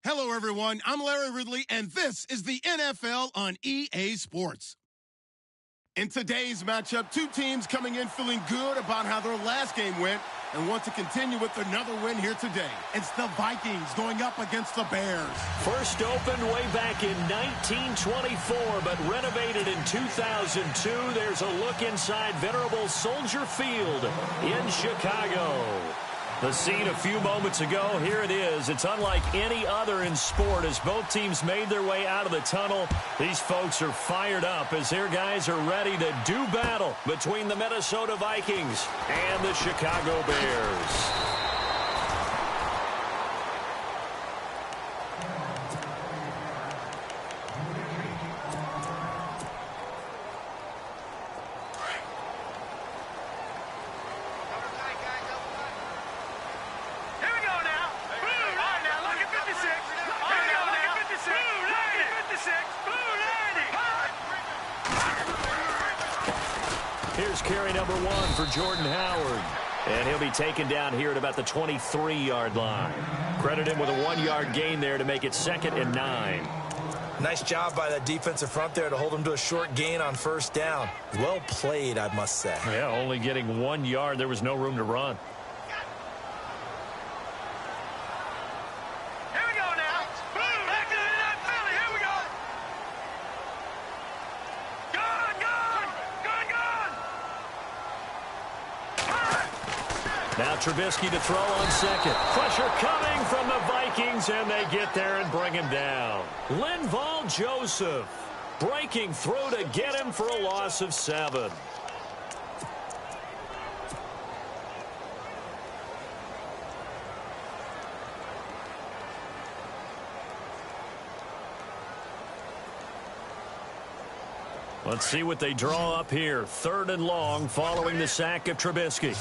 Hello, everyone. I'm Larry Ridley, and this is the NFL on EA Sports. In today's matchup, two teams coming in feeling good about how their last game went and want to continue with another win here today. It's the Vikings going up against the Bears. First opened way back in 1924, but renovated in 2002. There's a look inside venerable Soldier Field in Chicago. The scene a few moments ago, here it is. It's unlike any other in sport as both teams made their way out of the tunnel. These folks are fired up as their guys are ready to do battle between the Minnesota Vikings and the Chicago Bears. Here's carry number 1 for Jordan Howard. And he'll be taken down here at about the 23-yard line. Credit him with a 1-yard gain there to make it 2nd and 9. Nice job by that defensive front there to hold him to a short gain on first down. Well played, I must say. Yeah, only getting 1 yard. There was no room to run. Now Trubisky to throw on second. Pressure coming from the Vikings, and they get there and bring him down. Linval Joseph breaking through to get him for a loss of 7. Let's see what they draw up here. 3rd and long following the sack of Trubisky.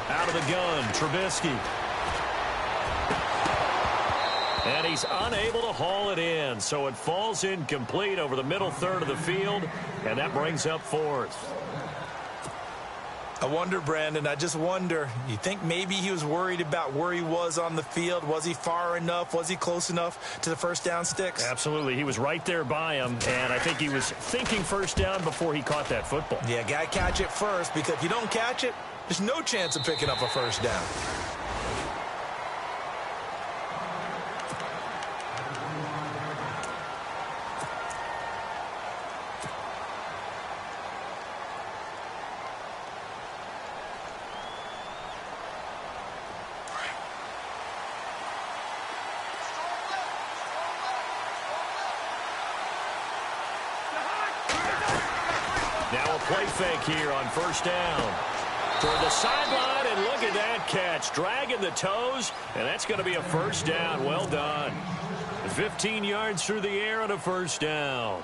Out of the gun, Trubisky. And he's unable to haul it in, so it falls incomplete over the middle third of the field, and that brings up 4th. I wonder, Brandon, I just wonder, you think maybe he was worried about where he was on the field? Was he far enough? Was he close enough to the first down sticks? Absolutely. He was right there by him, and I think he was thinking first down before he caught that football. Yeah, got to catch it first, because if you don't catch it, there's no chance of picking up a first down. Now a play fake here on first down. Toward the sideline, and look at that catch. Dragging the toes, and that's going to be a first down. Well done. 15 yards through the air on a first down.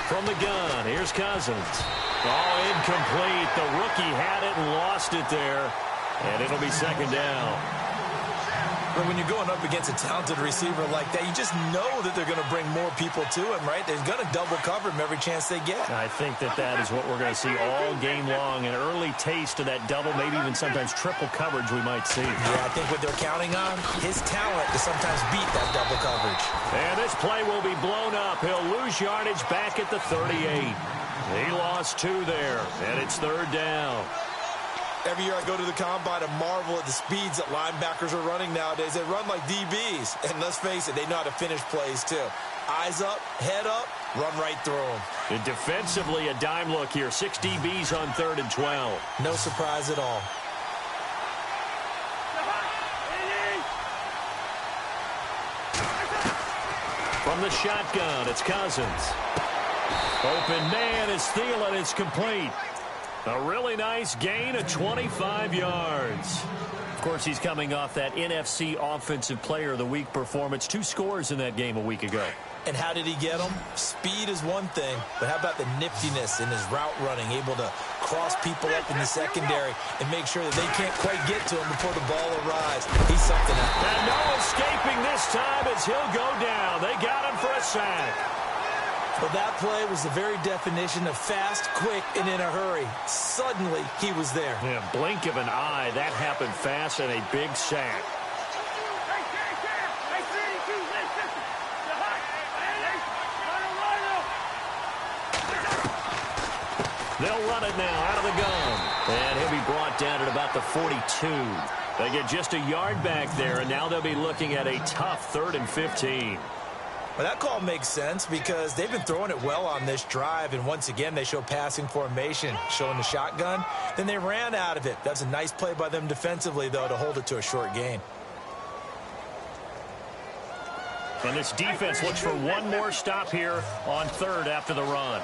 From the gun, here's Cousins. Oh, incomplete. The rookie had it and lost it there. And it'll be 2nd down. But when you're going up against a talented receiver like that, you just know that they're going to bring more people to him, right? They're going to double cover him every chance they get. I think that is what we're going to see all game long. An early taste of that double, maybe even sometimes triple coverage we might see. Yeah, I think what they're counting on, his talent to sometimes beat that double coverage. And this play will be blown up. He'll lose yardage back at the 38. He lost 2 there, and it's 3rd down. Every year I go to the combine and marvel at the speeds that linebackers are running nowadays. They run like DBs. And let's face it, they know how to finish plays too. Eyes up, head up, run right through them. And defensively, a dime look here. 6 DBs on 3rd and 12. No surprise at all. From the shotgun, it's Cousins. Open man is Thielen. It's complete. A really nice gain of 25 yards. Of course, he's coming off that NFC Offensive Player of the Week performance. 2 scores in that game a week ago. And how did he get them? Speed is one thing, but how about the niftiness in his route running, able to cross people up in the secondary and make sure that they can't quite get to him before the ball arrives. He's something else. And no escaping this time as he'll go down. They got him for a sack. Well, that play was the very definition of fast, quick, and in a hurry. Suddenly, he was there. Yeah, blink of an eye. That happened fast and a big sack. They'll run it now out of the gun. And he'll be brought down at about the 42. They get just a yard back there, and now they'll be looking at a tough 3rd and 15. Well, that call makes sense because they've been throwing it well on this drive, and once again they show passing formation, showing the shotgun. Then they ran out of it. That's a nice play by them defensively, though, to hold it to a short gain. And this defense looks for one more stop here on 3rd after the run.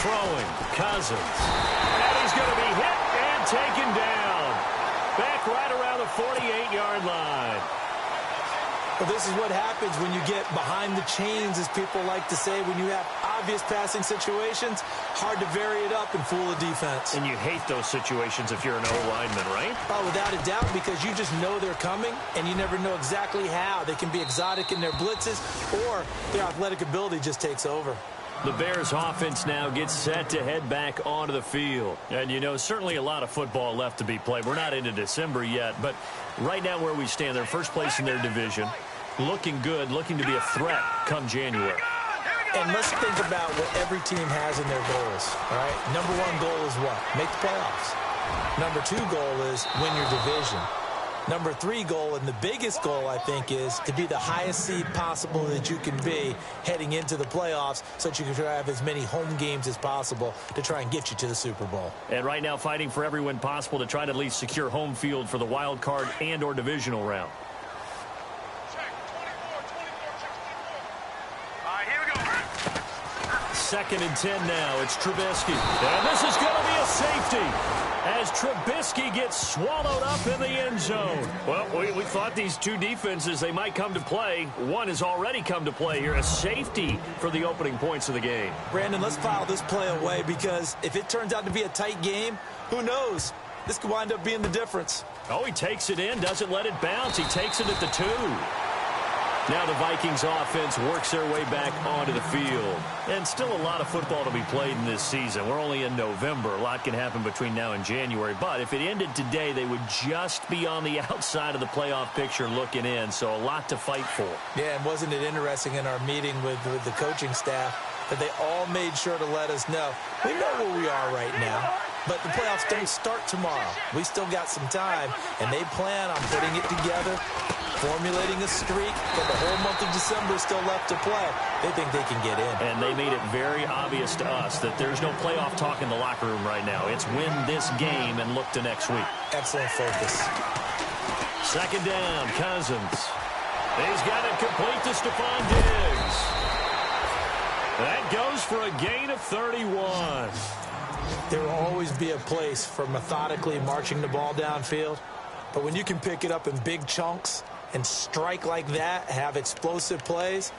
Throwing, Cousins. And he's going to be hit and taken down. Back right around the 48-yard line. Well, this is what happens when you get behind the chains, as people like to say, when you have obvious passing situations. Hard to vary it up and fool a defense. And you hate those situations if you're an O-lineman, right? Oh, without a doubt, because you just know they're coming, and you never know exactly how. They can be exotic in their blitzes, or their athletic ability just takes over. The Bears offense now gets set to head back onto the field. And, you know, certainly a lot of football left to be played. We're not into December yet, but right now where we stand, they're first place in their division. Looking good, looking to be a threat come January. And let's think about what every team has in their goals, all right? Number 1 goal is what? Make the playoffs. Number 2 goal is win your division. Number 3 goal, and the biggest goal, I think, is to be the highest seed possible that you can be heading into the playoffs so that you can have as many home games as possible to try and get you to the Super Bowl. And right now fighting for every win possible to try to at least secure home field for the wild card and or divisional round. Second and 10 now. It's Trubisky. And this is going to be a safety as Trubisky gets swallowed up in the end zone. Well, we thought these two defenses, they might come to play. One has already come to play here. A safety for the opening points of the game. Brandon, let's file this play away because if it turns out to be a tight game, who knows? This could wind up being the difference. Oh, he takes it in, doesn't let it bounce. He takes it at the 2. Now the Vikings offense works their way back onto the field. And still a lot of football to be played in this season. We're only in November. A lot can happen between now and January. But if it ended today, they would just be on the outside of the playoff picture looking in. So a lot to fight for. Yeah, and wasn't it interesting in our meeting with the coaching staff that they all made sure to let us know, we know where we are right now. But the playoffs don't start tomorrow. We still got some time, and they plan on putting it together, formulating a streak, but the whole month of December is still left to play. They think they can get in. And they made it very obvious to us that there's no playoff talk in the locker room right now. It's win this game and look to next week. Excellent focus. Second down, Cousins. He's got it complete to Stephon Diggs. That goes for a gain of 31. There will always be a place for methodically marching the ball downfield. But when you can pick it up in big chunks and strike like that, have explosive plays,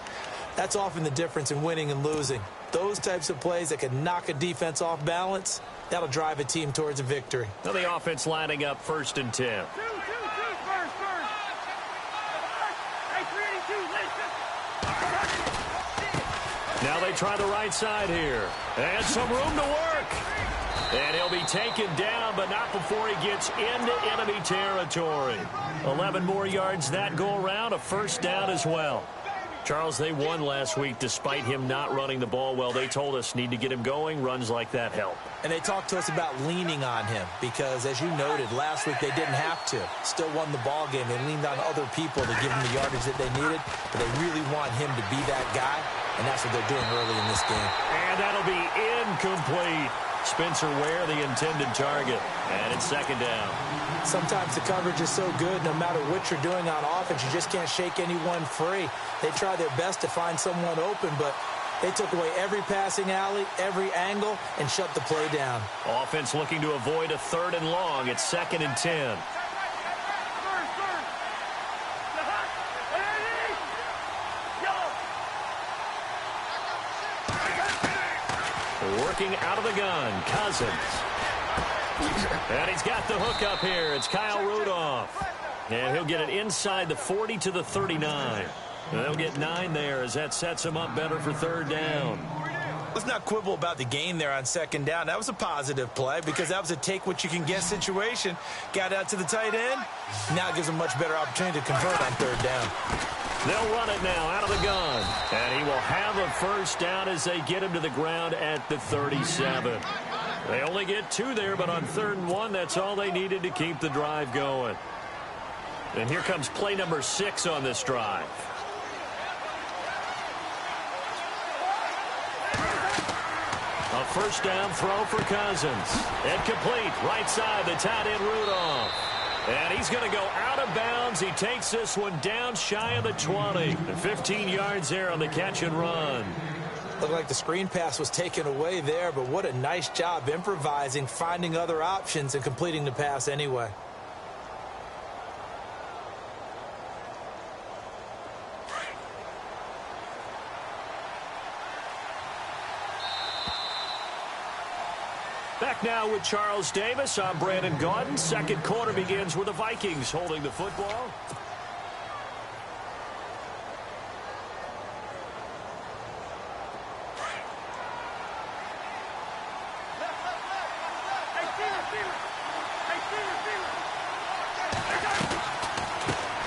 that's often the difference in winning and losing. Those types of plays that can knock a defense off balance, that'll drive a team towards a victory. Now the offense lining up 1st and 10. Now they try the right side here. And some room to work. And he'll be taken down, but not before he gets into enemy territory. 11 more yards that go around, a first down as well. Charles, they won last week despite him not running the ball well. They told us need to get him going. Runs like that help. And they talked to us about leaning on him because, as you noted, last week they didn't have to. Still won the ball game. They leaned on other people to give him the yardage that they needed, but they really want him to be that guy, and that's what they're doing early in this game. And that'll be incomplete. Spencer Ware, the intended target. And it's second down. Sometimes the coverage is so good, no matter what you're doing on offense, you just can't shake anyone free. They try their best to find someone open, but they took away every passing alley, every angle, and shut the play down. Offense looking to avoid a 3rd and long. It's 2nd and 10. Working out of the gun, Cousins. And he's got the hook up here. It's Kyle Rudolph. And he'll get it inside the 40 to the 39. And they'll get 9 there as that sets him up better for 3rd down. Let's not quibble about the gain there on 2nd down. That was a positive play because that was a take-what-you-can-get situation. Got out to the tight end. Now it gives him much better opportunity to convert on 3rd down. They'll run it now out of the gun. And he will have a 1st down as they get him to the ground at the 37. They only get 2 there, but on 3rd and 1, that's all they needed to keep the drive going. And here comes play number 6 on this drive. A 1st down throw for Cousins. And complete. Right side, the tight end Rudolph. And he's going to go out of bounds. He takes this one down shy of the 20. And 15 yards there on the catch and run. Looked like the screen pass was taken away there, but what a nice job improvising, finding other options, and completing the pass anyway. Back now with Charles Davis. I'm Brandon Gaudin. 2nd quarter begins with the Vikings holding the football.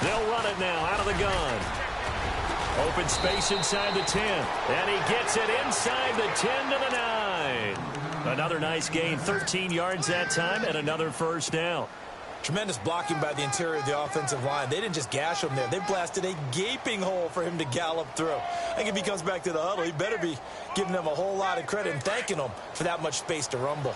They'll run it now out of the gun. Open space inside the 10. And he gets it inside the 10 to the 9. Another nice gain, 13 yards that time, and another 1st down. Tremendous blocking by the interior of the offensive line. They didn't just gash him there. They blasted a gaping hole for him to gallop through. I think if he comes back to the huddle, he better be giving them a whole lot of credit and thanking them for that much space to rumble.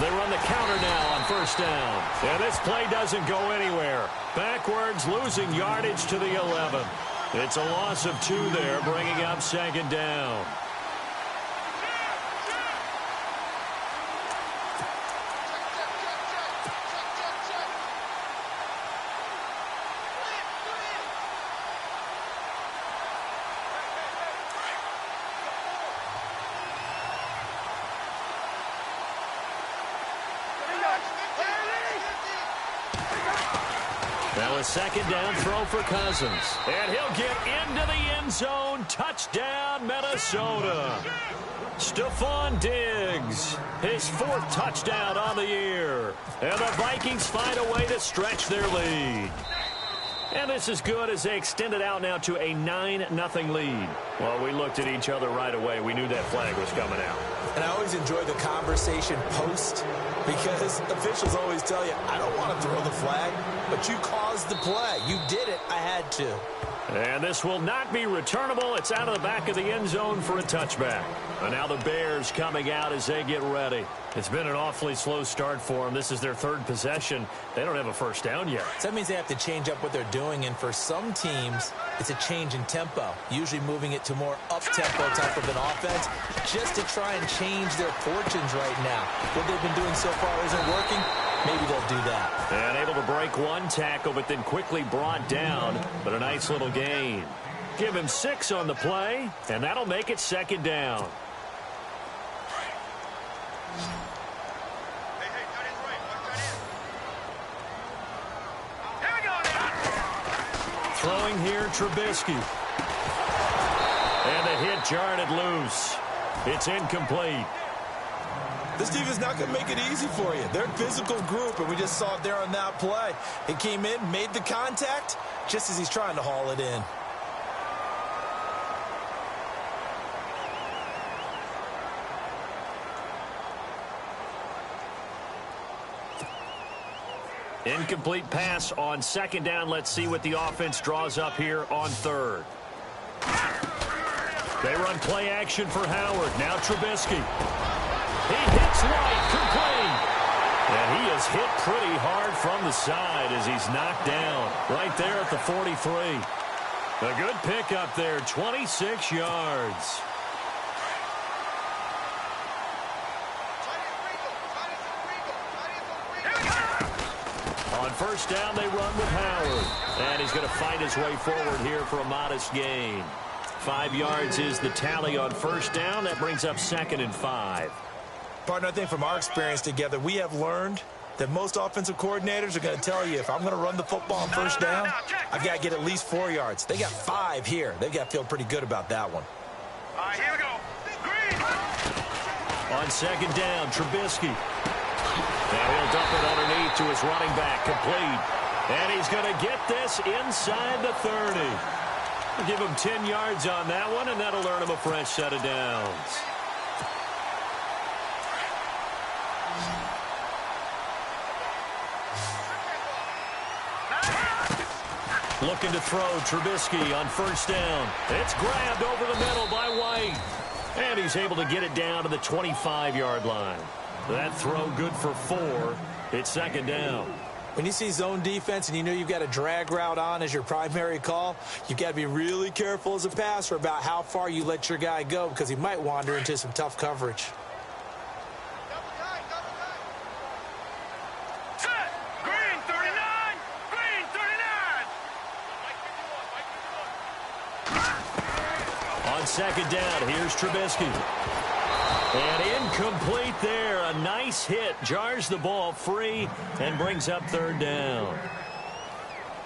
They run the counter now on 1st down. And this play doesn't go anywhere. Backwards, losing yardage to the 11. It's a loss of 2 there, bringing up 2nd down. Now a 2nd down throw for Cousins. And he'll get into the end zone. Touchdown, Minnesota. Stephon Diggs, his 4th touchdown on the year. And the Vikings find a way to stretch their lead. And this is good as they extend it out now to a 9-0 lead. Well, we looked at each other right away. We knew that flag was coming out. And I always enjoy the conversation post because officials always tell you, I don't want to throw the flag, but you caused the play. You did it. I had to. And this will not be returnable. It's out of the back of the end zone for a touchback. And now the Bears coming out as they get ready. It's been an awfully slow start for them. This is their 3rd possession. They don't have a 1st down yet. So that means they have to change up what they're doing, and for some teams, it's a change in tempo, usually moving it to more up-tempo type of an offense just to try and change their fortunes right now. What they've been doing so far isn't working. Maybe they'll do that. And able to break 1 tackle, but then quickly brought down. But a nice little gain. Give him 6 on the play, and that'll make it 2nd down. Throwing here, Trubisky. And the hit jarred it loose. It's incomplete. This team is not going to make it easy for you. They're a physical group, and we just saw it there on that play. It came in, made the contact, just as he's trying to haul it in. Incomplete pass on second down. Let's see what the offense draws up here on third. They run play action for Howard. Now Trubisky. He hits right, complete. And he is hit pretty hard from the side as he's knocked down right there at the 43. A good pickup there, 26 yards. On first down, they run with Howard. And he's going to fight his way forward here for a modest gain. 5 yards is the tally on first down. That brings up 2nd and 5. Partner, I think from our experience together, we have learned that most offensive coordinators are going to tell you, if I'm going to run the football on first down, I've got to get at least 4 yards. They got 5 here. They've got to feel pretty good about that one. All right, here we go. Green. On second down, Trubisky. Now he'll dump it underneath to his running back, complete. And he's going to get this inside the 30. We'll give him 10 yards on that one, and that'll earn him a fresh set of downs. Looking to throw, Trubisky on first down. It's grabbed over the middle by White. And he's able to get it down to the 25-yard line. That throw good for 4. It's 2nd down. When you see zone defense and you know you've got a drag route on as your primary call, you've got to be really careful as a passer about how far you let your guy go because he might wander into some tough coverage. Set. Green 39. Green 39. On second down, here's Trubisky. And incomplete there. A nice hit. Jars the ball free and brings up 3rd down.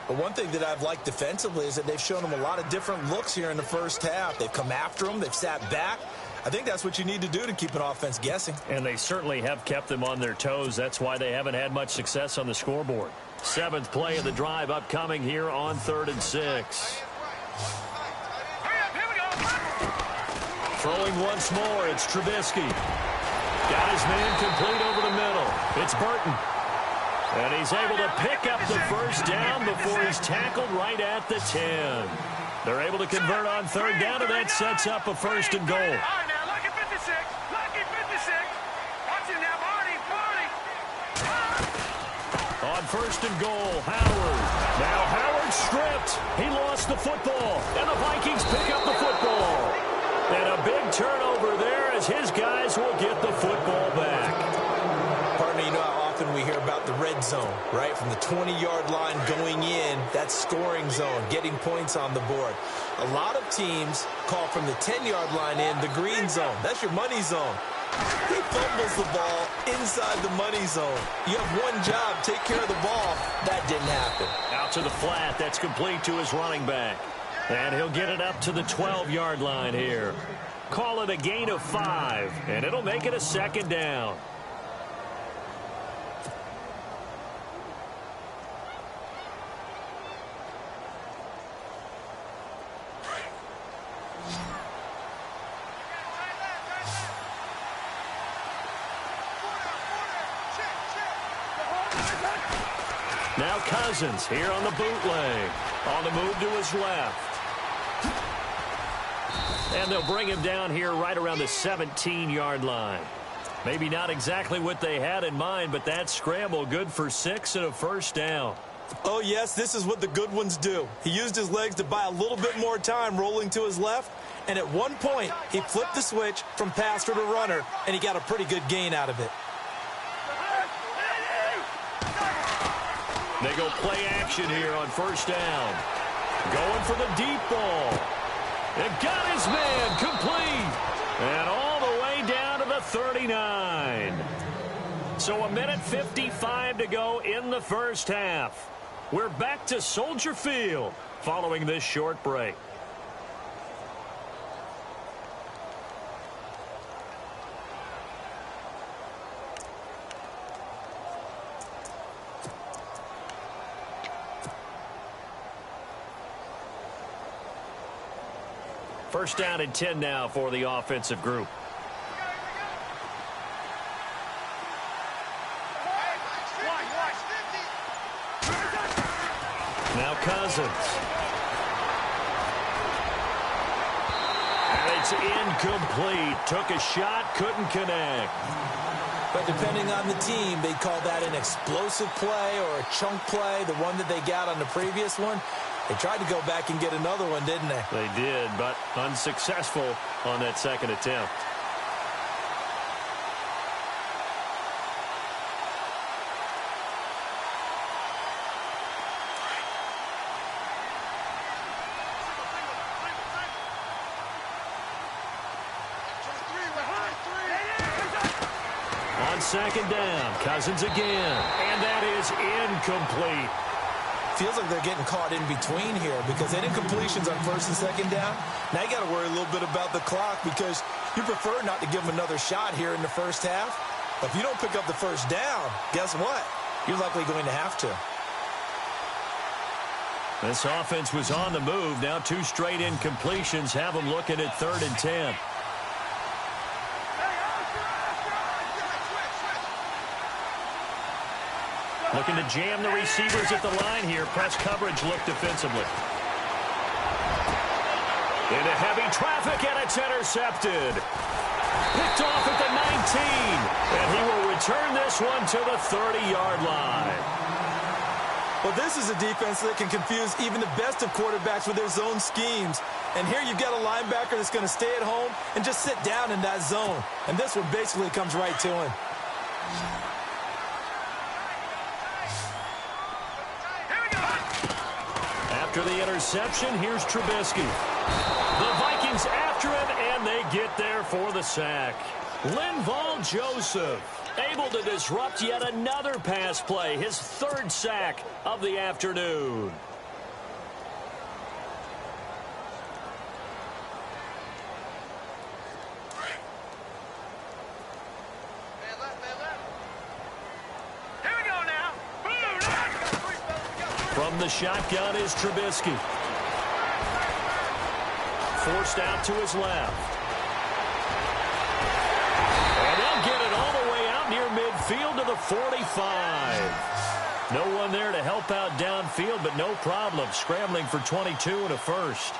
But one thing that I've liked defensively is that they've shown them a lot of different looks here in the first half. They've come after them. They've sat back. I think that's what you need to do to keep an offense guessing. And they certainly have kept them on their toes. That's why they haven't had much success on the scoreboard. 7th play of the drive upcoming here on 3rd and 6. Throwing once more, it's Trubisky. Got his man complete over the middle. It's Burton. And he's able to pick up the first down before he's tackled right at the 10. They're able to convert on 3rd down, and that sets up a 1st and goal. All right, now, lucky 56. Lucky 56. Watch it now, Barney. On 1st and goal, Howard. Now Howard stripped. He lost the football, and the Vikings pick up the football. And a big turnover there as his guys will get the football back. Partner, you know how often we hear about the red zone, right? From the 20-yard line going in, that's scoring zone, getting points on the board. A lot of teams call from the 10-yard line in the green zone. That's your money zone. He fumbles the ball inside the money zone. You have one job, take care of the ball. That didn't happen. Out to the flat, that's complete to his running back. And he'll get it up to the 12-yard line here. Call it a gain of 5, and it'll make it a 2nd down. Now Cousins here on the bootleg. On the move to his left. And they'll bring him down here right around the 17-yard line. Maybe not exactly what they had in mind, but that scramble good for 6 and a 1st down. Oh, yes, this is what the good ones do. He used his legs to buy a little bit more time rolling to his left, and at one point, he flipped the switch from passer to runner, and he got a pretty good gain out of it. They go play action here on 1st down. Going for the deep ball. They've got his man complete. And all the way down to the 39. So 1:55 to go in the first half. We're back to Soldier Field following this short break. First down and 10 now for the offensive group. Now Cousins. And it's incomplete. Took a shot, couldn't connect. But depending on the team, they'd call that an explosive play or a chunk play, the one that they got on the previous one. They tried to go back and get another one, didn't they? They did, but unsuccessful on that second attempt. On second down, Cousins again, and that is incomplete. Feels like they're getting caught in between here because they did incompletions on first and second down. Now you got to worry a little bit about the clock because you prefer not to give them another shot here in the first half. But if you don't pick up the first down, guess what? You're likely going to have to. This offense was on the move. Now 2 straight incompletions have them looking at 3rd and 10. Looking to jam the receivers at the line here. Press coverage look defensively. Into heavy traffic, and it's intercepted. Picked off at the 19. And he will return this one to the 30-yard line. Well, this is a defense that can confuse even the best of quarterbacks with their zone schemes. And here you've got a linebacker that's going to stay at home and just sit down in that zone. And this one basically comes right to him. After the interception, here's Trubisky. The Vikings after him, and they get there for the sack. Linval Joseph able to disrupt yet another pass play, his 3rd sack of the afternoon. From the shotgun is Trubisky. Forced out to his left. And they'll get it all the way out near midfield to the 45. No one there to help out downfield, but no problem. Scrambling for 22 and a first.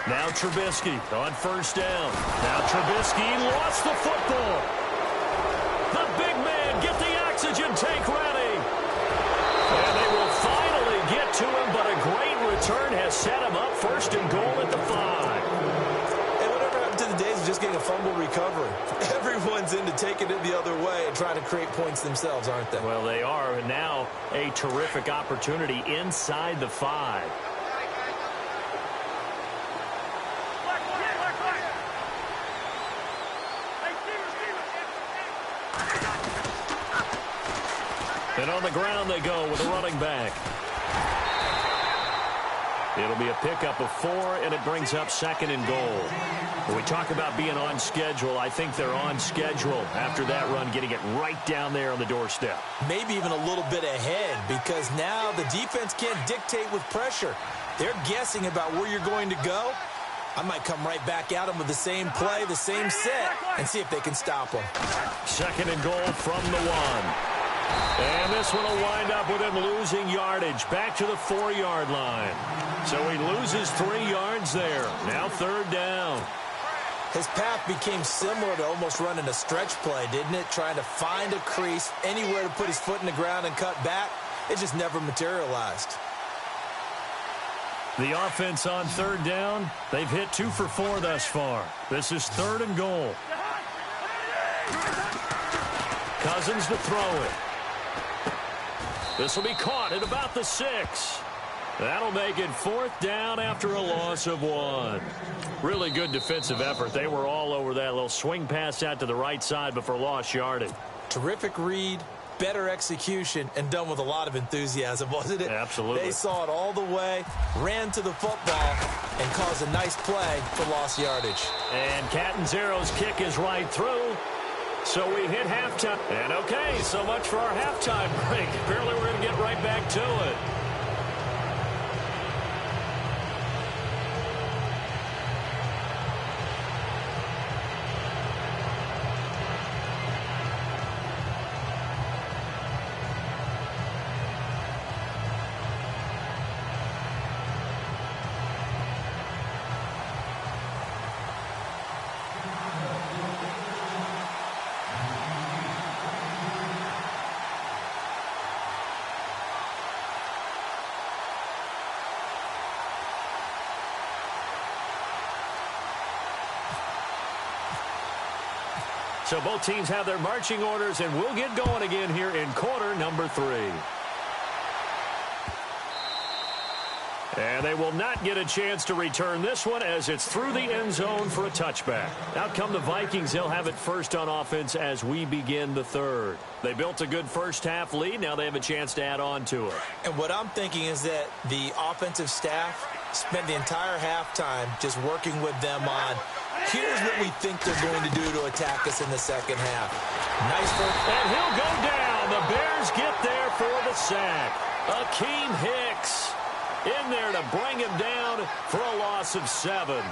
Now Trubisky on first down. Now Trubisky lost the football. The big man, get the oxygen tank ready. And they will finally get to him, but a great return has set him up 1st and goal at the 5. And whatever happened to the days of just getting a fumble recovery? Everyone's into taking it the other way and trying to create points themselves, aren't they? Well, they are, and now a terrific opportunity inside the 5. And on the ground they go with a running back. It'll be a pickup of 4, and it brings up 2nd and goal. When we talk about being on schedule, I think they're on schedule after that run, getting it right down there on the doorstep. Maybe even a little bit ahead, because now the defense can't dictate with pressure. They're guessing about where you're going to go. I might come right back at them with the same play, the same set, and see if they can stop them. 2nd and goal from the 1. And this one will wind up with him losing yardage back to the 4-yard line. So he loses 3 yards there. Now 3rd down. His path became similar to almost running a stretch play, didn't it? Trying to find a crease, anywhere to put his foot in the ground and cut back. It just never materialized. The offense on 3rd down, they've hit 2 for 4 thus far. This is 3rd and goal. Cousins to throw it. This will be caught at about the 6. That'll make it 4th down after a loss of 1. Really good defensive effort. They were all over that little swing pass out to the right side before lost yardage. Terrific read, better execution, and done with a lot of enthusiasm, wasn't it? Absolutely. They saw it all the way, ran to the football, and caused a nice play for lost yardage. And Catanzaro's kick is right through. So we hit halftime. And okay, so much for our halftime break. Apparently we're going to get right back to it. So both teams have their marching orders, and we'll get going again here in quarter number 3. And they will not get a chance to return this one as it's through the end zone for a touchback. Out come the Vikings. They'll have it first on offense as we begin the third. They built a good first-half lead. Now they have a chance to add on to it. And what I'm thinking is that the offensive staff spent the entire halftime just working with them on, here's what we think they're going to do to attack us in the second half. Nice first. And he'll go down. The Bears get there for the sack. Akeem Hicks in there to bring him down for a loss of 7.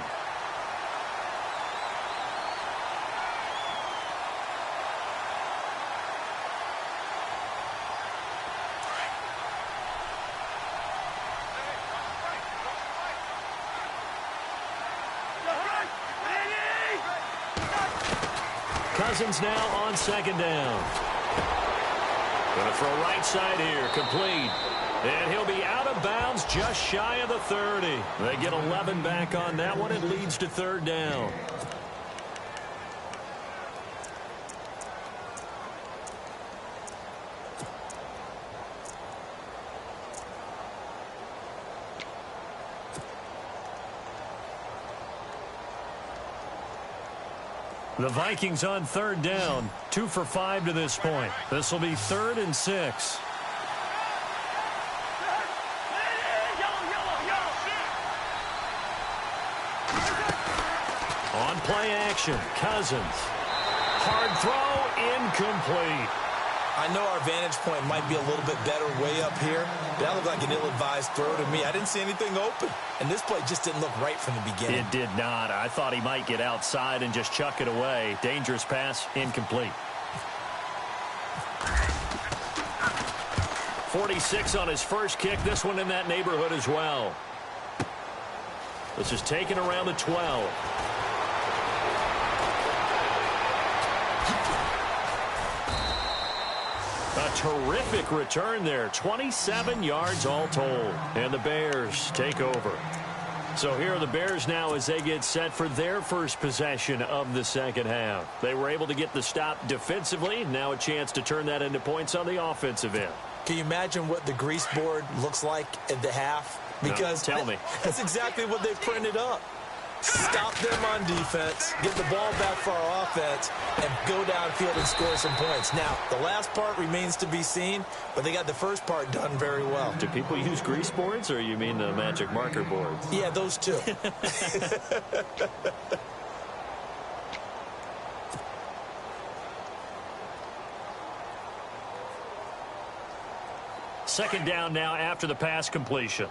Cousins now on second down. Going to throw right side here, complete. And he'll be out of bounds just shy of the 30. They get 11 back on that one. It leads to third down. The Vikings on third down, 2 for 5 to this point. This will be 3rd and 6. On play action, Cousins. Hard throw, incomplete. I know our vantage point might be a little bit better way up here, but that looked like an ill-advised throw to me. I didn't see anything open, and this play just didn't look right from the beginning. It did not. I thought he might get outside and just chuck it away. Dangerous pass, incomplete. 46 on his first kick. This one in that neighborhood as well. This is taken around the 12. A terrific return there. 27 yards all told. And the Bears take over. So here are the Bears now as they get set for their first possession of the second half. They were able to get the stop defensively. Now a chance to turn that into points on the offensive end. Can you imagine what the grease board looks like at the half? Because no, tell me. That's exactly what they printed up. Stop them on defense, get the ball back for our offense, and go downfield and score some points. Now, the last part remains to be seen, but they got the first part done very well. Do people use grease boards, or you mean the magic marker boards? Yeah, those two. Second down now after the pass completion.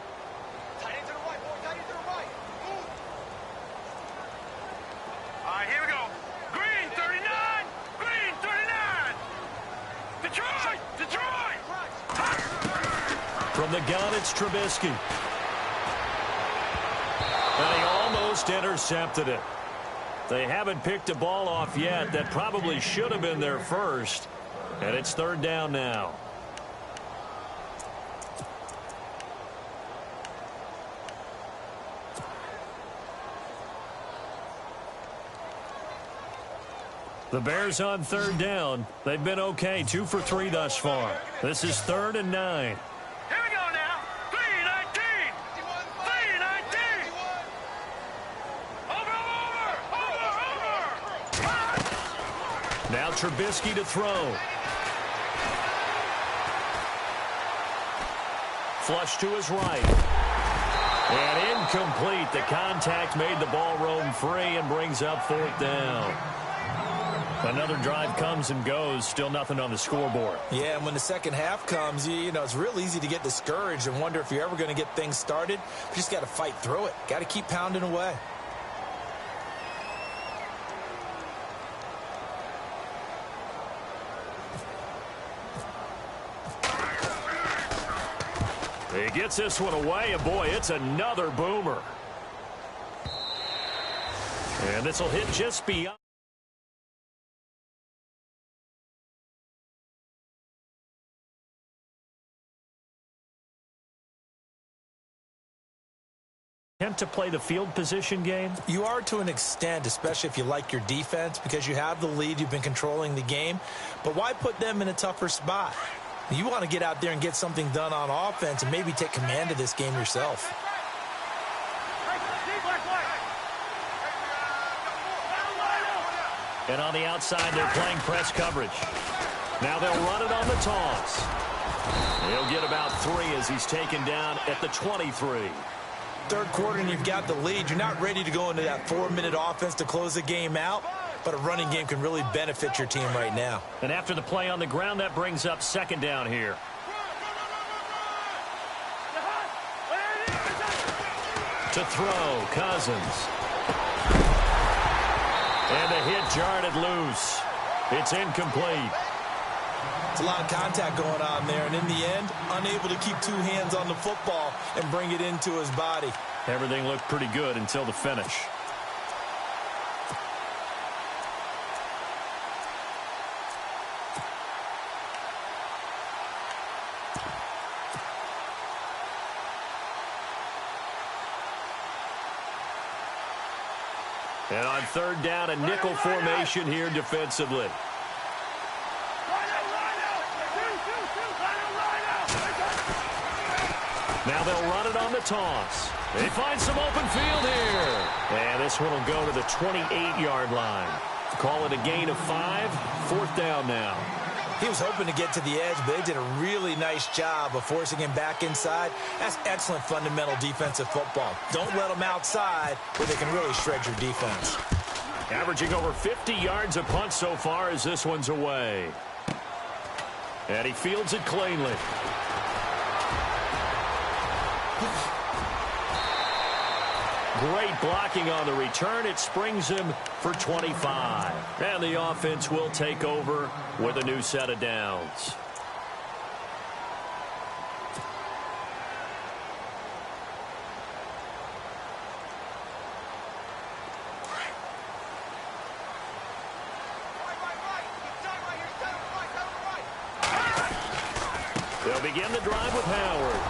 From the gun, it's Trubisky. And he almost intercepted it. They haven't picked a ball off yet. That probably should have been their first. And it's third down now. The Bears on third down. They've been okay, 2 for 3 thus far. This is 3rd and 9. Here we go now. 3-19. 3-19. Over. Now Trubisky to throw. Flush to his right. And incomplete. The contact made the ball roam free and brings up 4th down. Another drive comes and goes. Still nothing on the scoreboard. Yeah, and when the second half comes, you know, it's real easy to get discouraged and wonder if you're ever going to get things started. You just got to fight through it. Got to keep pounding away. He gets this one away, and boy, it's another boomer. And this will hit just beyond. To play the field position game? You are to an extent, especially if you like your defense, because you have the lead, you've been controlling the game. But why put them in a tougher spot? You want to get out there and get something done on offense and maybe take command of this game yourself. And on the outside, they're playing press coverage. Now they'll run it on the toss. He'll get about 3 as he's taken down at the 23. Third quarter and you've got the lead. You're not ready to go into that 4-minute offense to close the game out, but a running game can really benefit your team right now. And after the play on the ground, that brings up 2nd down here. To throw, Cousins. And the hit jarred it loose. It's incomplete. It's a lot of contact going on there, and in the end, unable to keep 2 hands on the football and bring it into his body. Everything looked pretty good until the finish. And on 3rd down, a nickel formation here defensively. Now they'll run it on the toss. They find some open field here. And this one will go to the 28-yard line. Call it a gain of 5. 4th down now. He was hoping to get to the edge, but they did a really nice job of forcing him back inside. That's excellent fundamental defensive football. Don't let them outside where they can really shred your defense. Averaging over 50 yards a punt so far as this one's away. And he fields it cleanly. Great blocking on the return. It springs him for 25. And the offense will take over with a new set of downs. They'll begin the drive with Howard.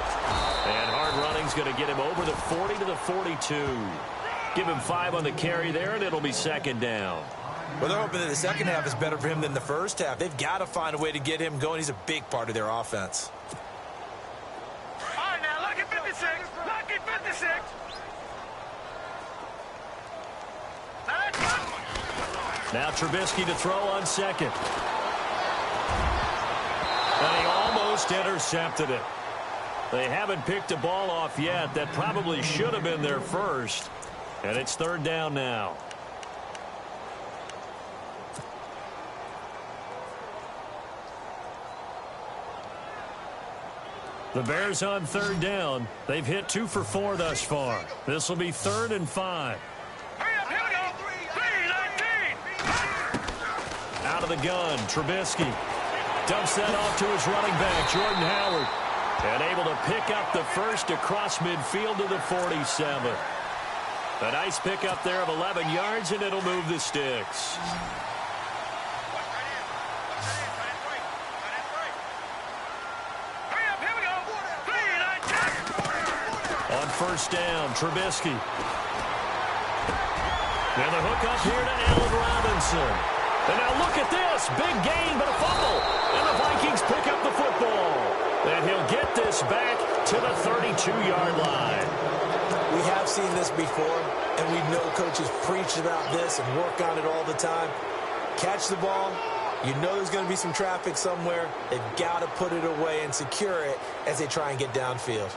And hard running's going to get him over the 40 to the 42. Give him 5 on the carry there, and it'll be 2nd down. Well, they're hoping that the second half is better for him than the first half. They've got to find a way to get him going. He's a big part of their offense. All right, now, lucky 56. Lucky 56. Now Trubisky to throw on 2nd. And he almost intercepted it. They haven't picked a ball off yet. That probably should have been their first. And it's 3rd down now. The Bears on 3rd down. They've hit 2 for 4 thus far. This will be 3rd and 5. Hurry up, here we go. 3-19. Out of the gun, Trubisky dumps that off to his running back, Jordan Howard. And able to pick up the first across midfield to the 47. A nice pickup there of 11 yards, and it'll move the sticks. Hurry up, here we go. 3-19. On 1st down, Trubisky. And the hook up here to Allen Robinson. And now look at this. Big gain, but a fumble. And the Vikings pick up the football. And he'll get this back to the 32-yard line. We have seen this before, and we know coaches preach about this and work on it all the time. Catch the ball, You know there's going to be some traffic somewhere. They've got to put it away and secure it as they try and get downfield.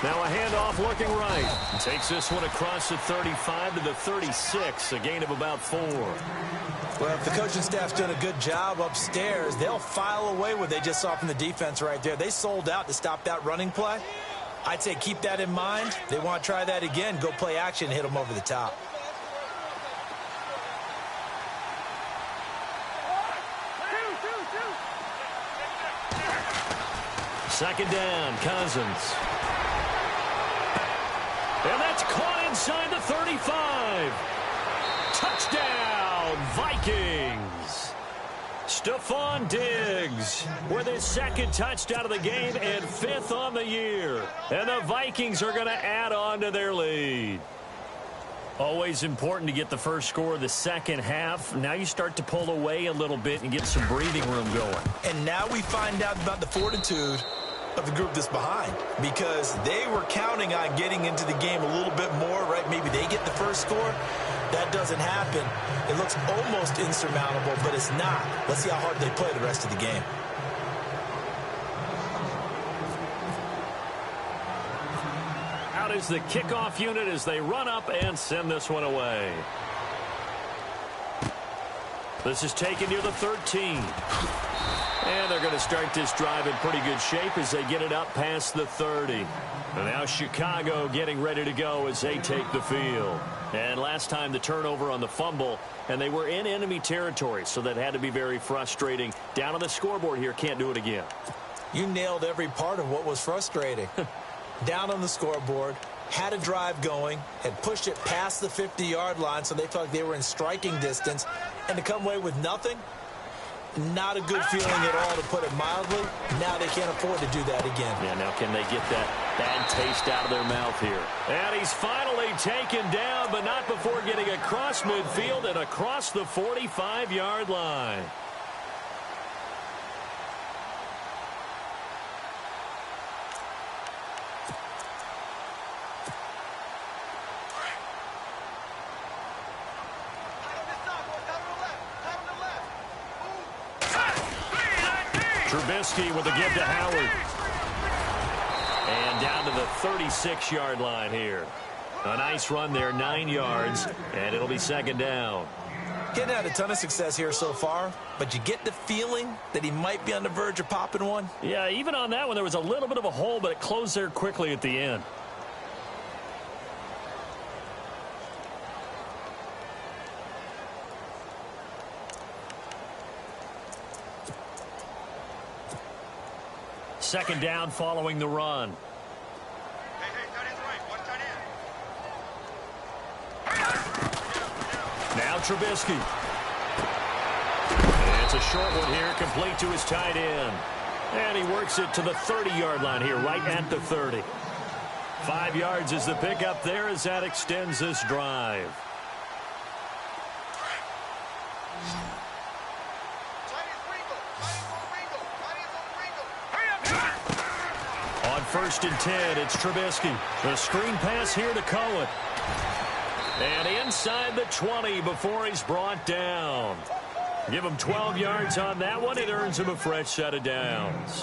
Now a handoff looking right. Takes this one across the 35 to the 36, a gain of about 4. Well, if the coaching staff's doing a good job upstairs, they'll file away what they just saw from the defense right there. They sold out to stop that running play. I'd say keep that in mind. They want to try that again. Go play action and hit them over the top. Second down, Cousins. And that's caught inside the 35. Touchdown, Vikings. Stephon Diggs with his second touchdown of the game and 5th on the year. And the Vikings are going to add on to their lead. Always important to get the first score of the second half. Now you start to pull away a little bit and get some breathing room going. And now we find out about the fortitude of the group that's behind, because they were counting on getting into the game a little bit more, right? Maybe they get the first score. That doesn't happen. It looks almost insurmountable, but it's not. Let's see how hard they play the rest of the game. Out is the kickoff unit as they run up and send this one away. This is taken near the 13. And they're going to start this drive in pretty good shape as they get it up past the 30. And now Chicago getting ready to go as they take the field. And last time the turnover on the fumble, and they were in enemy territory, so that had to be very frustrating. Down on the scoreboard here, can't do it again. You nailed every part of what was frustrating. Down on the scoreboard, had a drive going, had pushed it past the 50-yard line, so they felt like they were in striking distance, and to come away with nothing, not a good feeling at all, to put it mildly. Now they can't afford to do that again. Yeah, now can they get that bad taste out of their mouth here? And he's finally taken down, but not before getting across midfield and across the 45-yard line. Trubisky with a give to Howard. And down to the 36-yard line here. A nice run there, 9 yards, and it'll be second down. Getting had a ton of success here so far, but you get the feeling that he might be on the verge of popping one. Yeah, even on that one, there was a little bit of a hole, but it closed there quickly at the end. Second down following the run. Now Trubisky. And it's a short one here, complete to his tight end. And he works it to the 30-yard line here, right at the 30. 5 yards is the pickup there as that extends this drive. First and 10, it's Trubisky. The screen pass here to Cohen. And inside the 20 before he's brought down. Give him 12 yards on that one. It earns him a fresh set of downs.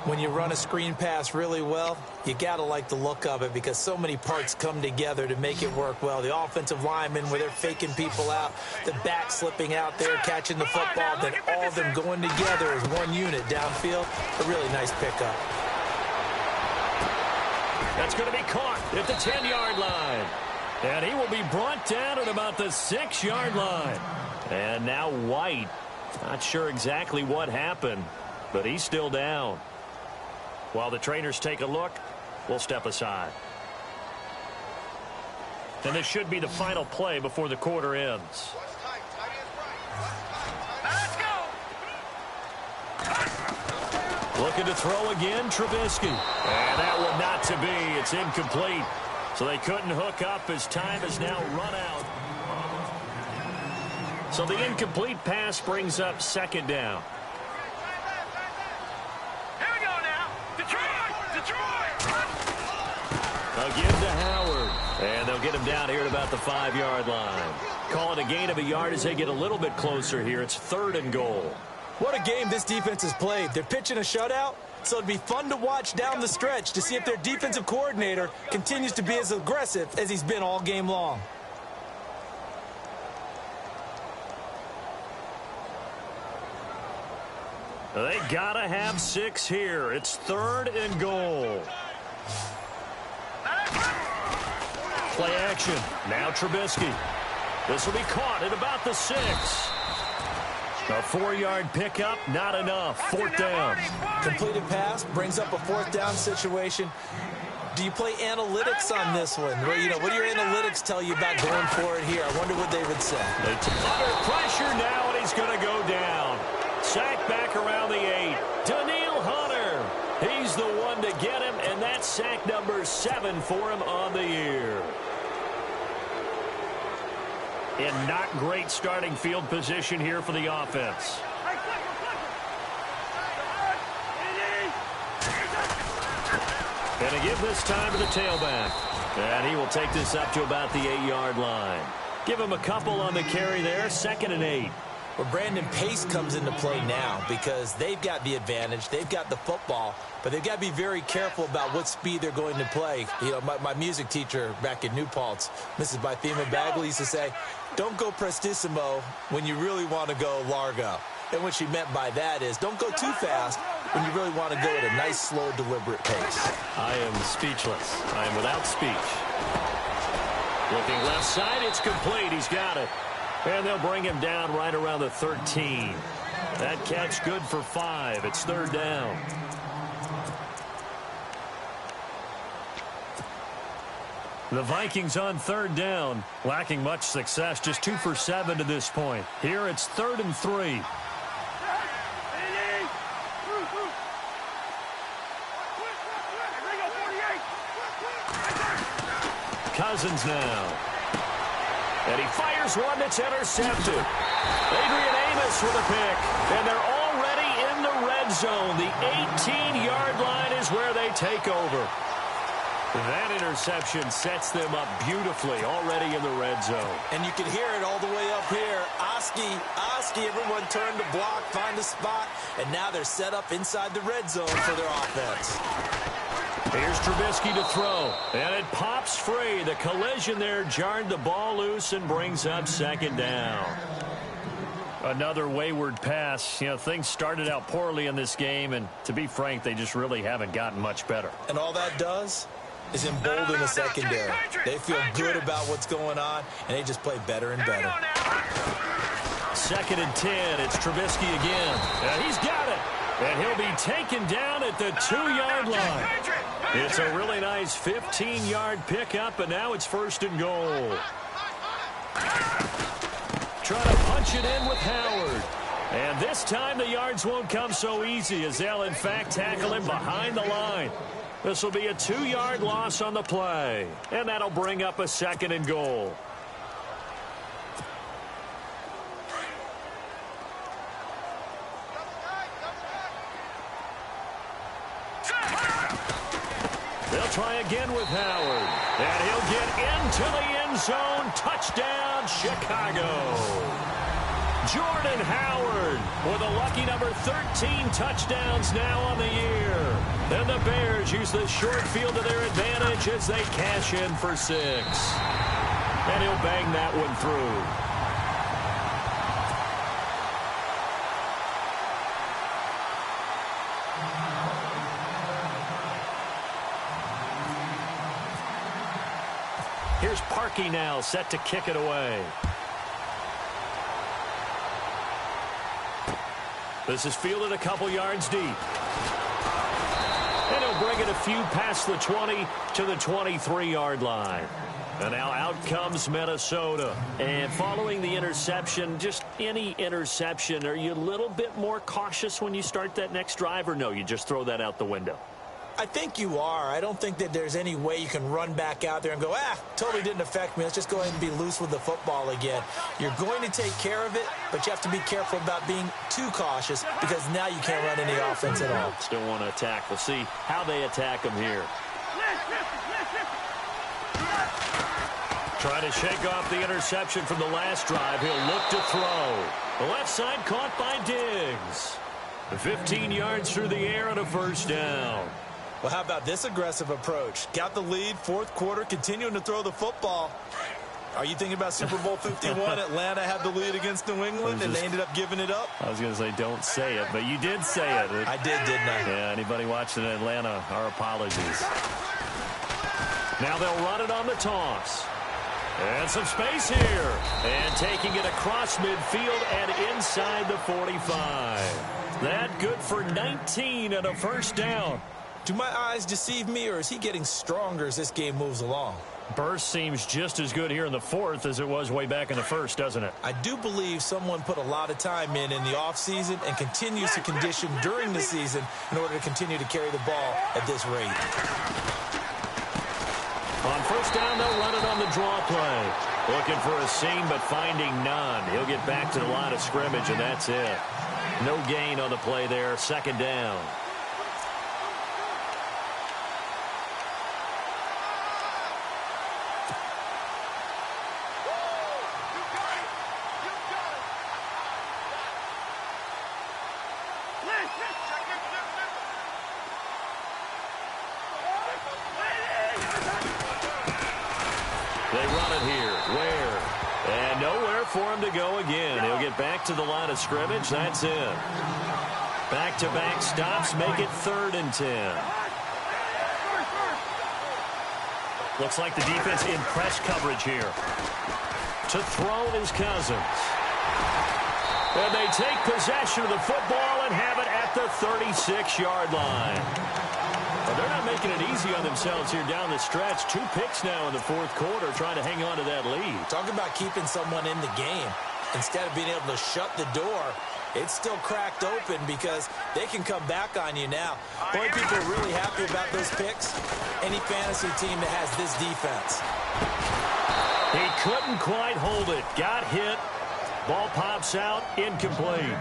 When you run a screen pass really well, you got to like the look of it, because so many parts come together to make it work well. The offensive linemen, where they're faking people out, the back slipping out there, catching the football, then all of them going together as one unit downfield. A really nice pickup. That's going to be caught at the 10-yard line. And he will be brought down at about the 6-yard line. And now White. Not sure exactly what happened, but he's still down. While the trainers take a look, we'll step aside. And this should be the final play before the quarter ends. Looking to throw again, Trubisky. And that one not to be. It's incomplete. So they couldn't hook up as time has now run out. So the incomplete pass brings up second down. Again to Howard. And they'll get him down here at about the 5-yard line. Call it a gain of a yard as they get a little bit closer here. It's 3rd and goal. What a game this defense has played. They're pitching a shutout, so it'd be fun to watch down the stretch to see if their defensive coordinator continues to be as aggressive as he's been all game long. They gotta have 6 here. It's 3rd and goal. Play action. Now Trubisky. This will be caught at about the 6. A 4-yard pickup, not enough. 4th down. Completed pass brings up a 4th down situation. Do you play analytics on this one? Well, you know, what do your analytics tell you about going for it here? I wonder what they would say. Under pressure now, and he's going to go down. Sack back around the 8. Daniil Hunter. He's the one to get him, and that's sack number 7 for him on the year. And not great starting field position here for the offense. And a give this time to the tailback. And he will take this up to about the 8-yard line. Give him a couple on the carry there. 2nd and 8. Well, Brandon, pace comes into play now because they've got the advantage. They've got the football, but they've got to be very careful about what speed they're going to play. You know, my music teacher back in New Paltz, Mrs. Bythema Bagley, used to say, don't go prestissimo when you really want to go largo. And what she meant by that is don't go too fast when you really want to go at a nice, slow, deliberate pace. I am speechless. I am without speech. Looking left side, it's complete. He's got it. And they'll bring him down right around the 13. That catch good for 5. It's 3rd down. The Vikings on 3rd down, lacking much success, just 2 for 7 to this point. Here it's 3rd and 3. Cousins now. And he fires one that's intercepted. Adrian Amos with a pick. And they're already in the red zone. The 18-yard line is where they take over. That interception sets them up beautifully already in the red zone. And you can hear it all the way up here. Oski, everyone turned to block, find a spot, and now they're set up inside the red zone for their offense. Here's Trubisky to throw, and it pops free. The collision there jarred the ball loose and brings up 2nd down. Another wayward pass. You know, things started out poorly in this game, and to be frank, they just really haven't gotten much better. And all that does is embolden the secondary. They feel good about what's going on, and they just play better and better. 2nd and 10. It's Trubisky again. And he's got it. And he'll be taken down at the 2-yard line. It's a really nice 15-yard pickup, and now it's 1st and goal. Trying to punch it in with Howard. And this time the yards won't come so easy as they'll, in fact, tackle him behind the line. This will be a 2-yard loss on the play. And that'll bring up a 2nd and goal. They'll try again with Howard. And he'll get into the end zone. Touchdown, Chicago. Jordan Howard with a lucky number 13 touchdowns now on the year. And the Bears use the short field to their advantage as they cash in for 6. And he'll bang that one through. Here's Parkey now, set to kick it away. This is fielded a couple yards deep. And he'll bring it a few past the 20 to the 23-yard line. And now out comes Minnesota. And following the interception, just any interception, are you a little bit more cautious when you start that next drive, or no, you just throw that out the window? I think you are. I don't think that there's any way you can run back out there and go, totally didn't affect me. Let's just go ahead and be loose with the football again. You're going to take care of it, but you have to be careful about being too cautious because now you can't run any offense at all. Still want to attack. We'll see how they attack him here. Trying to shake off the interception from the last drive. He'll look to throw. The left side caught by Diggs. 15 yards through the air and a first down. Well, how about this aggressive approach? Got the lead, fourth quarter, continuing to throw the football. Are you thinking about Super Bowl 51? Atlanta had the lead against New England, and they ended up giving it up? I was going to say don't say it, but you did say it. I did, didn't I? Yeah, anybody watching Atlanta, our apologies. Now they'll run it on the toss. And some space here. And taking it across midfield and inside the 45. That good for 19 and a first down. Do my eyes deceive me, or is he getting stronger as this game moves along? Burst seems just as good here in the fourth as it was way back in the first, doesn't it? I do believe someone put a lot of time in the offseason and continues to condition during the season in order to continue to carry the ball at this rate. On first down, they'll run it on the draw play. Looking for a seam, but finding none. He'll get back to the line of scrimmage, and that's it. No gain on the play there, second down. They run it here. Where? And nowhere for him to go again. He'll get back to the line of scrimmage. That's it. Back-to-back stops make it 3rd and 10. Looks like the defense in press coverage here. To throw is Cousins. And they take possession of the football and have it at the 36-yard line. Well, they're not making it easy on themselves here down the stretch. 2 picks now in the fourth quarter trying to hang on to that lead. Talk about keeping someone in the game. Instead of being able to shut the door, it's still cracked open because they can come back on you now. Boy, people are really happy about those picks. Any fantasy team that has this defense. He couldn't quite hold it. Got hit. Ball pops out. Incomplete.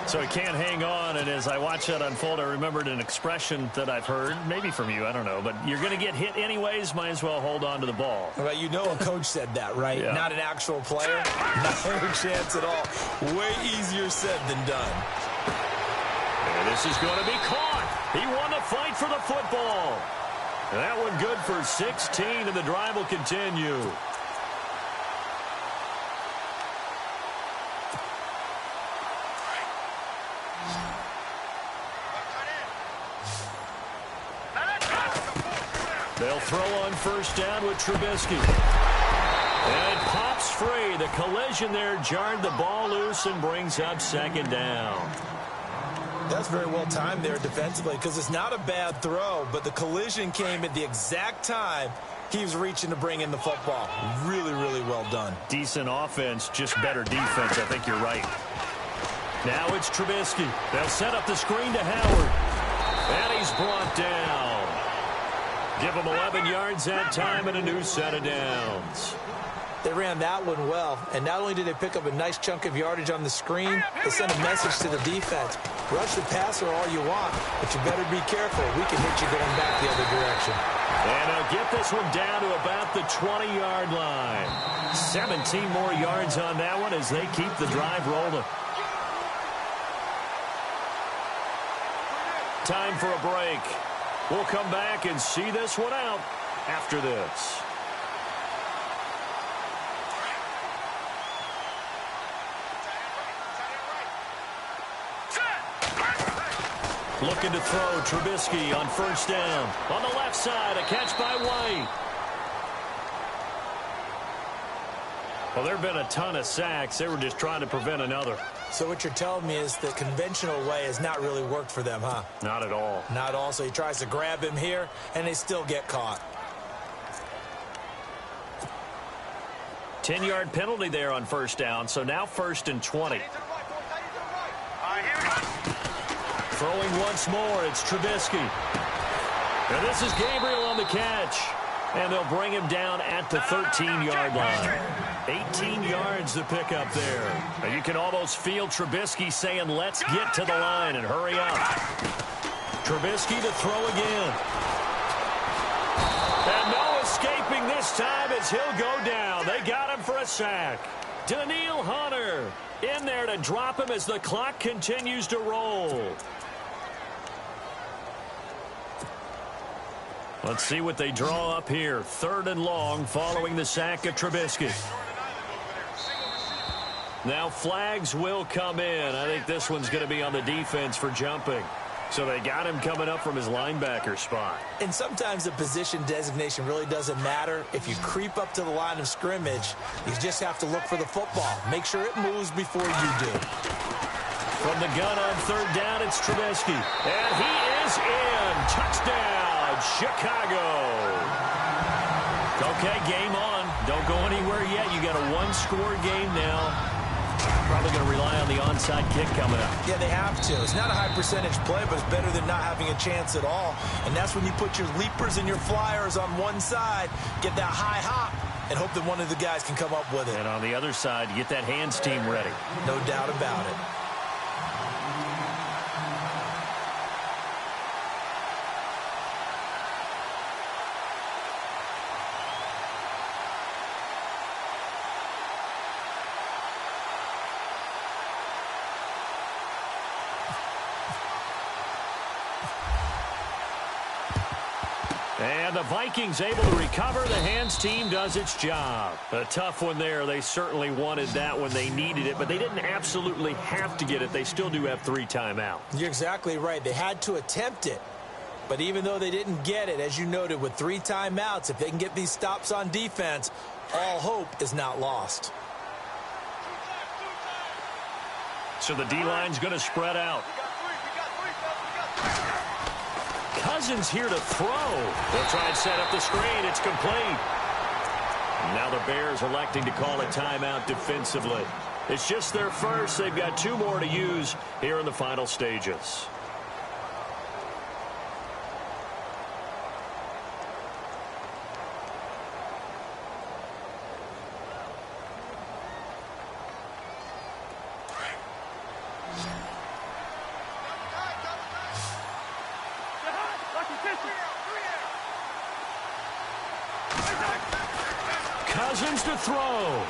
So he can't hang on, and as I watch that unfold, I remembered an expression that I've heard, maybe from you, I don't know, but you're going to get hit anyways, might as well hold on to the ball. Well, you know a coach said that, right? Yeah. Not an actual player. Not a chance at all. Way easier said than done. And this is going to be caught. He won the fight for the football. And that one good for 16, and the drive will continue. They'll throw on first down with Trubisky. And it pops free. The collision there jarred the ball loose and brings up second down. That's very well timed there defensively because it's not a bad throw, but the collision came at the exact time he was reaching to bring in the football. Really, really well done. Decent offense, just better defense. I think you're right. Now it's Trubisky. They'll set up the screen to Howard. And he's brought down. Give him 11 yards that time and a new set of downs. They ran that one well, and not only did they pick up a nice chunk of yardage on the screen, they sent a message to the defense. Rush the passer all you want, but you better be careful. We can hit you going back the other direction. And they'll get this one down to about the 20-yard line. 17 more yards on that one as they keep the drive rolling. Time for a break. We'll come back and see this one out after this. Looking to throw, Trubisky on first down. On the left side, a catch by White. Well, there have been a ton of sacks. They were just trying to prevent another. So what you're telling me is the conventional way has not really worked for them, huh? Not at all. Not at all. So he tries to grab him here, and they still get caught. 10-yard penalty there on first down, so now 1st and 20. Throwing once more, it's Trubisky. And this is Gabriel on the catch. And they'll bring him down at the 13-yard line. 18 yards to pick up there. And you can almost feel Trubisky saying, let's get to the line and hurry up. Trubisky to throw again. And no escaping this time as he'll go down. They got him for a sack. Daniil Hunter in there to drop him as the clock continues to roll. Let's see what they draw up here. 3rd and long following the sack of Trubisky. Now flags will come in. I think this one's going to be on the defense for jumping. So they got him coming up from his linebacker spot. And sometimes the position designation really doesn't matter. If you creep up to the line of scrimmage, you just have to look for the football. Make sure it moves before you do. From the gun on 3rd down, it's Trubisky. And he is in. Touchdown, Chicago. Okay, game on. Don't go anywhere yet. You got a one-score game now. Probably going to rely on the onside kick coming up. Yeah, they have to. It's not a high-percentage play, but it's better than not having a chance at all. And that's when you put your leapers and your flyers on one side, get that high hop, and hope that one of the guys can come up with it. And on the other side, get that hands team ready. No doubt about it. And the Vikings able to recover. The hands team does its job. A tough one there. They certainly wanted that when they needed it, but they didn't absolutely have to get it. They still do have 3 timeouts. You're exactly right. They had to attempt it. But even though they didn't get it, as you noted, with 3 timeouts, if they can get these stops on defense, all hope is not lost. So the D-line's going to spread out. Cousins here to throw. They'll try and set up the screen. It's complete. Now the Bears electing to call a timeout defensively. It's just their first. They've got 2 more to use here in the final stages. Cousins to throw.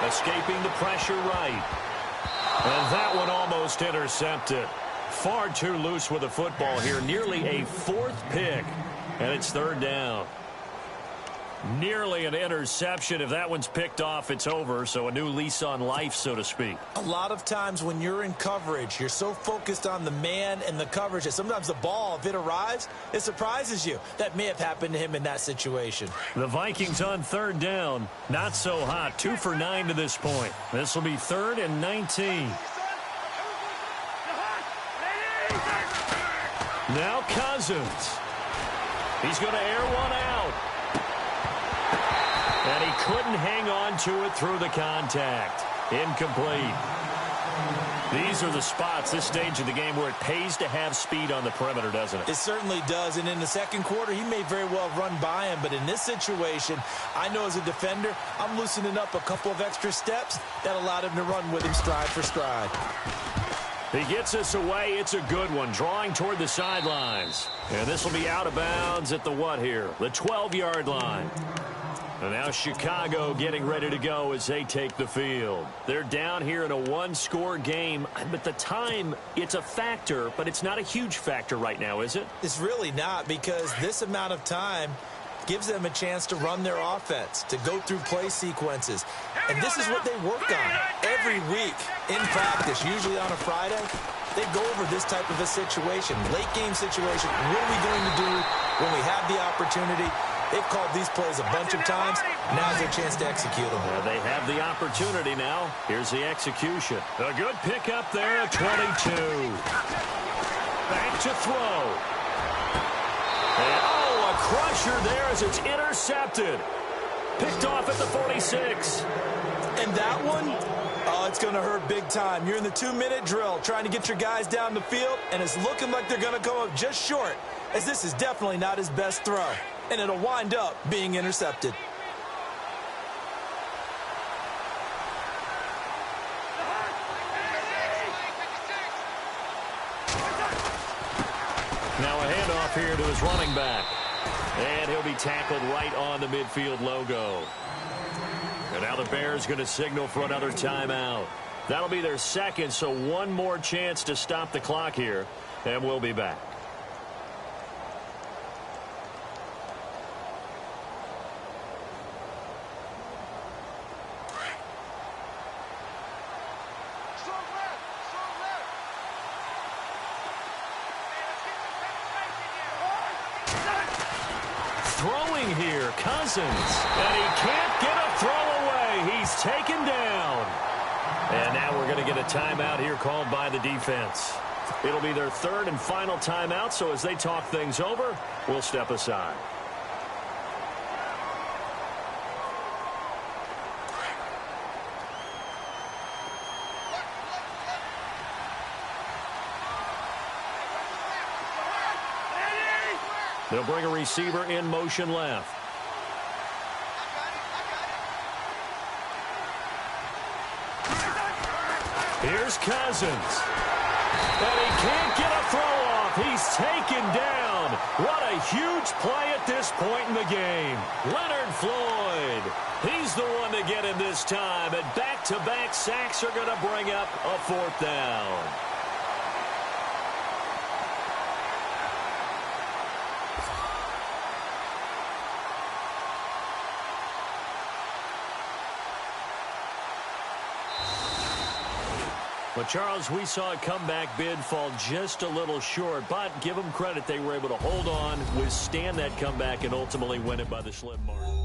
Escaping the pressure right. And that one almost intercepted. Far too loose with the football here. Nearly a 4th pick. And it's 3rd down. Nearly an interception. If that one's picked off, it's over. So a new lease on life, so to speak. A lot of times when you're in coverage, you're so focused on the man and the coverage that sometimes the ball, if it arrives, it surprises you. That may have happened to him in that situation. The Vikings on 3rd down. Not so hot. 2 for 9 to this point. This will be 3rd and 19. Now Cousins. He's going to air one out. And he couldn't hang on to it through the contact. Incomplete. These are the spots, this stage of the game, where it pays to have speed on the perimeter, doesn't it? It certainly does. And in the second quarter, he may very well run by him. But in this situation, I know as a defender, I'm loosening up a couple of extra steps that allowed him to run with him stride for stride. He gets us away. It's a good one. Drawing toward the sidelines. And this will be out of bounds at the what here? The 12-yard line. And now Chicago getting ready to go as they take the field. They're down here in a 1-score game. But the time, it's a factor, but it's not a huge factor right now, is it? It's really not, because this amount of time gives them a chance to run their offense, to go through play sequences. And this is what they work on every week in practice, usually on a Friday. They go over this type of a situation, late game situation. What are we going to do when we have the opportunity? They've called these plays a bunch of times. Now's their chance to execute them. They have the opportunity now. Here's the execution. A good pickup there at 22. Back to throw. And, a crusher there as it's intercepted. Picked off at the 46. And that one, it's going to hurt big time. You're in the 2-minute drill trying to get your guys down the field, and it's looking like they're going to come up just short, as this is definitely not his best throw, and it'll wind up being intercepted. Now a handoff here to his running back. And he'll be tackled right on the midfield logo. And now the Bears going to signal for another timeout. That'll be their second, so one more chance to stop the clock here. And we'll be back. Throwing here, Cousins. And he can't get a throw away. He's taken down. And now we're going to get a timeout here called by the defense. It'll be their third and final timeout, so as they talk things over, we'll step aside. They'll bring a receiver in motion left. Here's Cousins. And he can't get a throw off. He's taken down. What a huge play at this point in the game. Leonard Floyd. He's the one to get him this time. And back-to-back sacks are going to bring up a fourth down. But, Charles, we saw a comeback bid fall just a little short, but give them credit. They were able to hold on, withstand that comeback, and ultimately win it by the slim margin.